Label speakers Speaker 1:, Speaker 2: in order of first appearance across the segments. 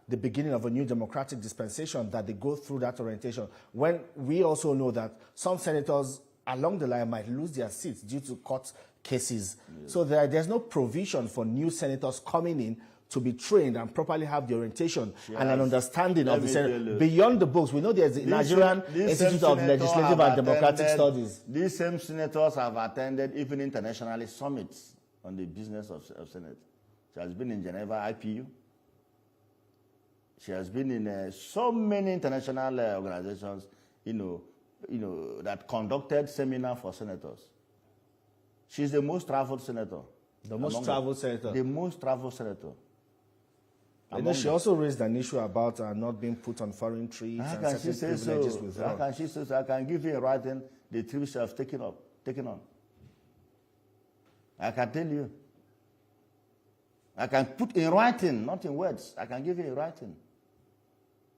Speaker 1: the beginning of a new democratic dispensation that they go through that orientation. When we also know that some senators along the line might lose their seats due to court cases. Yes. So there's no provision for new senators coming in to be trained and properly have the orientation and an understanding of the Senate. Beyond the books, we know there's the Nigerian Institute of Legislative and Democratic Studies.
Speaker 2: These same senators have attended even internationally summits on the business of Senate. She has been in Geneva, IPU. She has been in so many international organizations, that conducted seminars for senators. She's the most traveled senator.
Speaker 1: The most traveled senator.
Speaker 2: The most traveled senator.
Speaker 1: I know she also raised an issue about not being put on foreign trips and certain privileges with her.
Speaker 2: How can she say so? I can give you in writing the trips she has taken on. I can tell you. I can put in writing, not in words. I can give you in writing.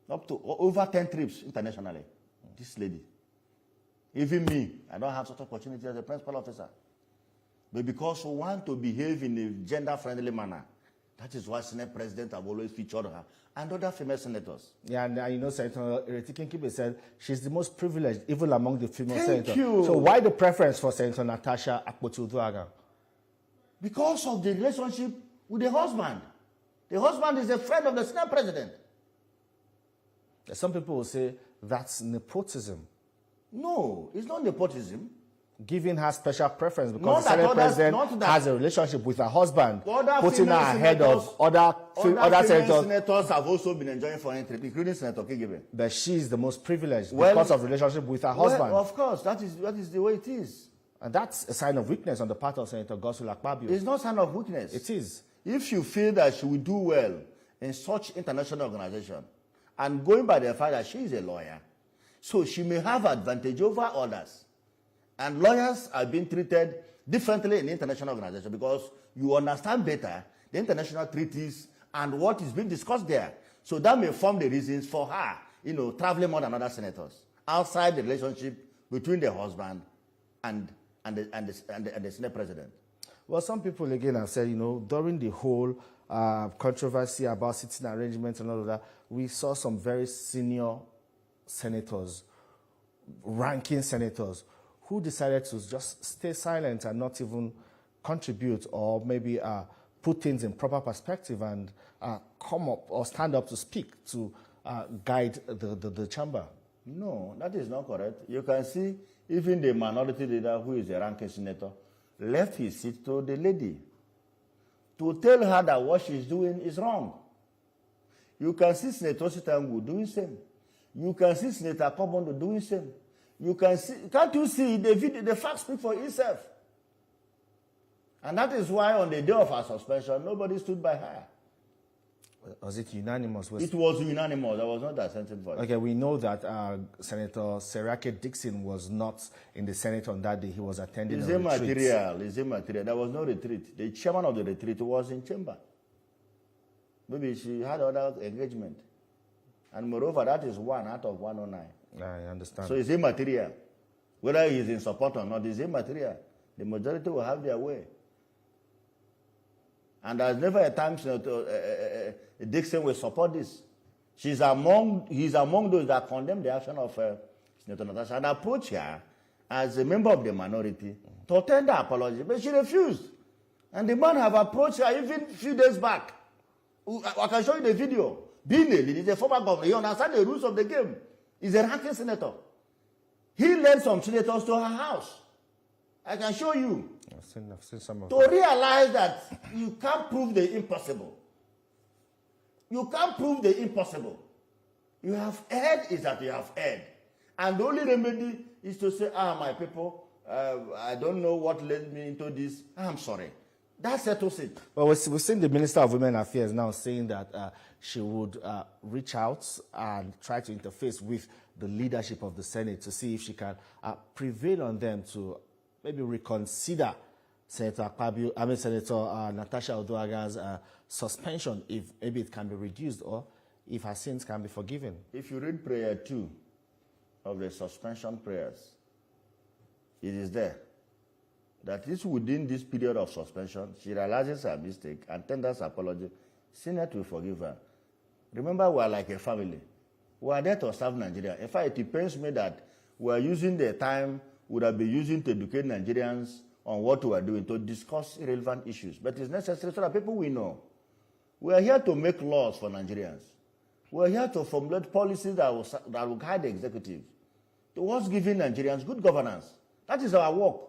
Speaker 2: Up to over 10 trips internationally. This lady. Even me, I don't have such opportunity as a principal officer. But because we want to behave in a gender-friendly manner, that is why Senate President have always featured her and other female senators.
Speaker 1: Yeah, and Senator Kibe said she's the most privileged, even among the female senators.
Speaker 2: Thank you.
Speaker 1: So why the preference for Senator Natasha Akpoti?
Speaker 2: Because of the relationship with the husband. The husband is a friend of the Senate President.
Speaker 1: Some people will say that's nepotism.
Speaker 2: No, it's not nepotism.
Speaker 1: Giving her special preference because the Senate President has a relationship with her husband, putting her ahead of other
Speaker 2: senators have also been enjoying foreign trip, including Senator Kibe.
Speaker 1: But she's the most privileged because of relationship with her husband.
Speaker 2: Of course, that is the way it is.
Speaker 1: And that's a sign of weakness on the part of Senator Akpabio.
Speaker 2: It's not a sign of weakness.
Speaker 1: It is.
Speaker 2: If you feel that she will do well in such international organization, and going by the fact that she is a lawyer, so she may have advantage over others. And lawyers are being treated differently in international organizations because you understand better the international treaties and what is being discussed there. So that may form the reasons for her, traveling more than other senators outside the relationship between the husband and the Senate President.
Speaker 1: Well, some people again have said, during the whole controversy about sitting arrangements and all of that, we saw some very senior senators, ranking senators, who decided to just stay silent and not even contribute or maybe put things in proper perspective and come up or stand up to speak to guide the chamber.
Speaker 2: No, that is not correct. You can see even the minority leader, who is a ranking senator, left his seat to the lady to tell her that what she's doing is wrong. You can see Senator Sitangu doing the same. You can see Senator Kobondo doing the same. You can see, can't you see the video, the facts speak for itself? And that is why on the day of her suspension, nobody stood by her.
Speaker 1: Was it unanimous?
Speaker 2: It was unanimous. I was not dissenting for it.
Speaker 1: Okay, we know that Senator Serake Dixon was not in the Senate on that day. He was attending a retreat.
Speaker 2: It's immaterial. There was no retreat. The chairman of the retreat was in chamber. Maybe she had other engagement. And moreover, that is 1 out of 109.
Speaker 1: I understand.
Speaker 2: So it's immaterial. Whether he's in support or not, it's immaterial. The majority will have their way. And there's never a time Dixon will support this. He's among those that condemn the action of Senator Natasha and approach her as a member of the minority to tender apology. But she refused. And the man have approached her even a few days back. I can show you the video. Being a leader, he's a former governor. He understands the rules of the game. He's a ranking senator. He led some senators to her house. I can show you.
Speaker 1: I've seen some of
Speaker 2: to realize that you can't prove the impossible. You can't prove the impossible. You have erred is that you have erred. And the only remedy is to say, my people, I don't know what led me into this. I'm sorry. That settles it.
Speaker 1: Well, we've seen the Minister of Women Affairs now saying that she would reach out and try to interface with the leadership of the Senate to see if she can prevail on them to maybe reconsider Senator Natasha Oduaga's suspension, if maybe it can be reduced or if her sins can be forgiven.
Speaker 2: If you read prayer 2 of the suspension prayers, it is there. That is within this period of suspension, she realizes her mistake and tenders apology. Senate will forgive her. Remember, we are like a family. We are there to serve Nigeria. In fact, it pains me that we are using the time we would have been using to educate Nigerians on what we are doing to discuss irrelevant issues. But it's necessary so that people will know. We are here to make laws for Nigerians. We are here to formulate policies that will guide the executive towards giving Nigerians good governance. That is our work,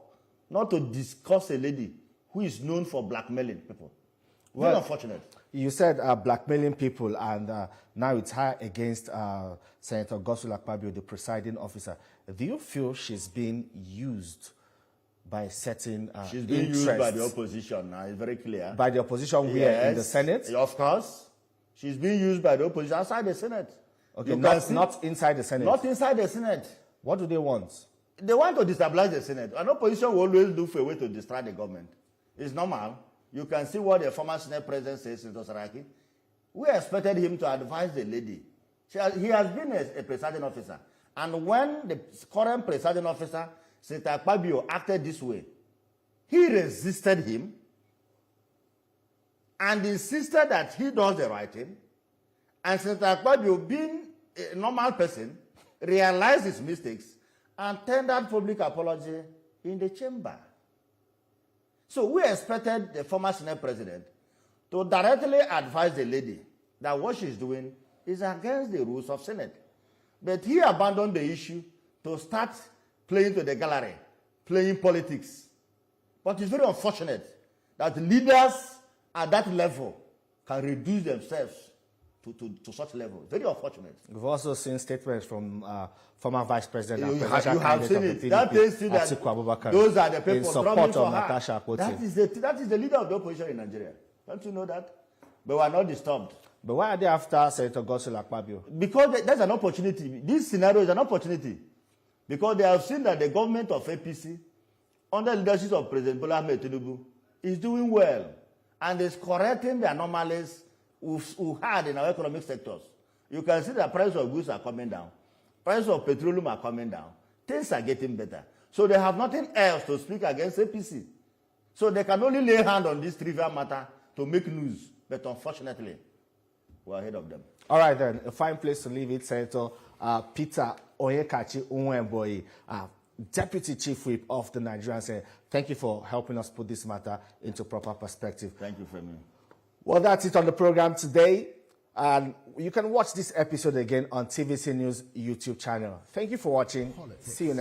Speaker 2: not to discuss a lady who is known for blackmailing people. Very unfortunate.
Speaker 1: You said blackmailing people, and now it's her against Senator Godswill Akpabio, the presiding officer. Do you feel she's being used by certain
Speaker 2: she's being used by the opposition now, it's very clear.
Speaker 1: By the opposition where? In the Senate?
Speaker 2: Of course. She's being used by the opposition outside the Senate.
Speaker 1: Okay, not inside the Senate.
Speaker 2: Not inside the Senate.
Speaker 1: What do they want?
Speaker 2: They want to destabilize the Senate. An opposition will always look for a way to distract the government. It's normal. You can see what the former Senate president says, Senator Saraki. We expected him to advise the lady. He has been a presiding officer. And when the current presiding officer, Senator Akpabio, acted this way, he resisted him and insisted that he does the right thing. And Senator Akpabio, being a normal person, realized his mistakes and tendered public apology in the chamber. So we expected the former Senate president to directly advise the lady that what she's doing is against the rules of Senate. But he abandoned the issue to start playing to the gallery, playing politics. But it's very unfortunate that leaders at that level can reduce themselves to such level. Very unfortunate.
Speaker 1: We've also seen statements from former Vice President and
Speaker 2: you have seen it. That tells you that those are the people
Speaker 1: in support of Natasha Akpoti.
Speaker 2: That is the leader of the opposition in Nigeria. Don't you know that? But we are not disturbed.
Speaker 1: But why are they after Senator Godswill Akpabio?
Speaker 2: Because there's an opportunity. This scenario is an opportunity. Because they have seen that the government of APC, under the leadership of President Bola Ahmed Tinubu, is doing well and is correcting the anomalies we had in our economic sectors. You can see the price of goods are coming down. Price of petroleum are coming down. Things are getting better. So they have nothing else to speak against APC. So they can only lay hand on this trivial matter to make news. But unfortunately, we're ahead of them.
Speaker 1: All right, then. A fine place to leave it, Senator Peter Oyekachi Unwemboyi, Deputy Chief Whip of the Nigerian Senate. Thank you for helping us put this matter into proper perspective.
Speaker 2: Thank you, Femi.
Speaker 1: Well, that's it on the program today. And you can watch this episode again on TVC News YouTube channel. Thank you for watching. See you next time.